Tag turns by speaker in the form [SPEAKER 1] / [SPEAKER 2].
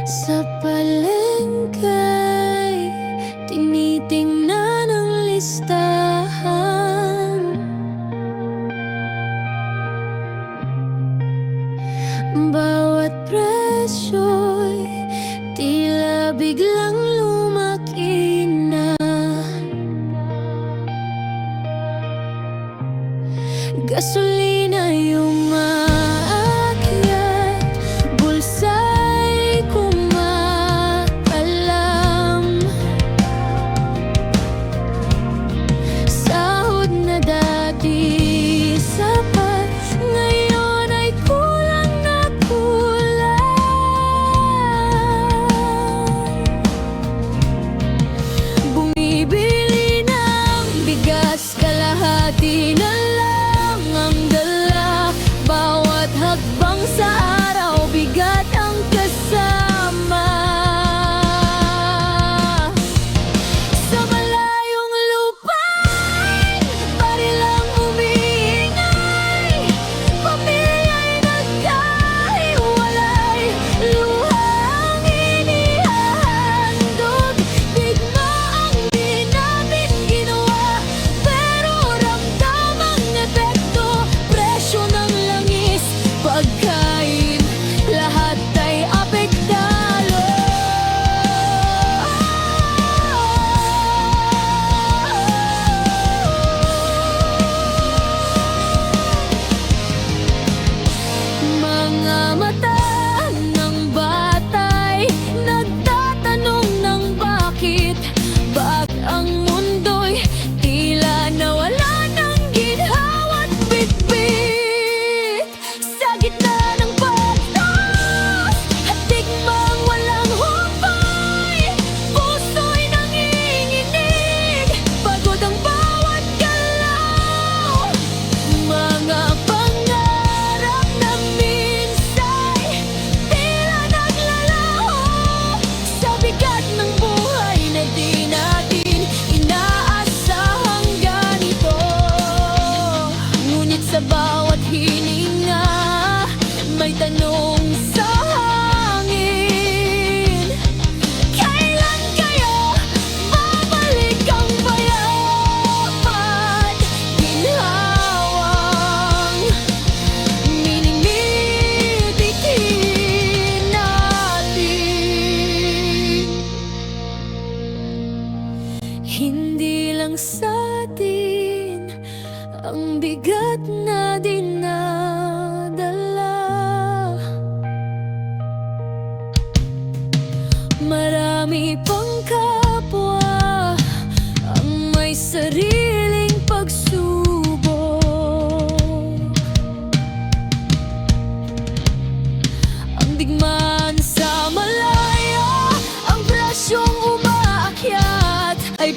[SPEAKER 1] Sa palengke, tinitingnan ang listahan. Bawat presyo'y tila biglang lumaki na. Gasolina yung maakyat, bulsa'y kumakalam. Sahod na dati sapat, ngayon ay kulang na kulang. Bumibili ng bigas, kalahati na lang ang dala. Bawat hakbang sa araw, bigat ang kasama. Sa malayong lupain, barilang umiingay. Pamilya'y nagkahiwalay, luhang inihahandog. Digma ang di namin ginawa, pero ramdam ang epekto. Presyo ng langis, pagkain, lahat ay apektado. Mga mata ng batay nagtatanong ng bakit. Bakit ang mundo'y tila nawala ng ginhawa't bitbit? Sa gitna ng pagtas at digmang walang humpay, puso'y nanginginig, pagod ang bawat galaw. Mga pangarap na minsay tila naglalaho sa bigat ng buhay na di natin inaasahang ganito. Ngunit sa bawat hininga, may tanong sa hangin. Kailan kaya babalik ang payapaan? Ginhawang minimitikin natin. Hindi lang sa atin ang bigat na dinadala. Marami pang kapwa ang may sariling pagsubok. Ang digmaan sa malaya, ang presyong umaakyat ay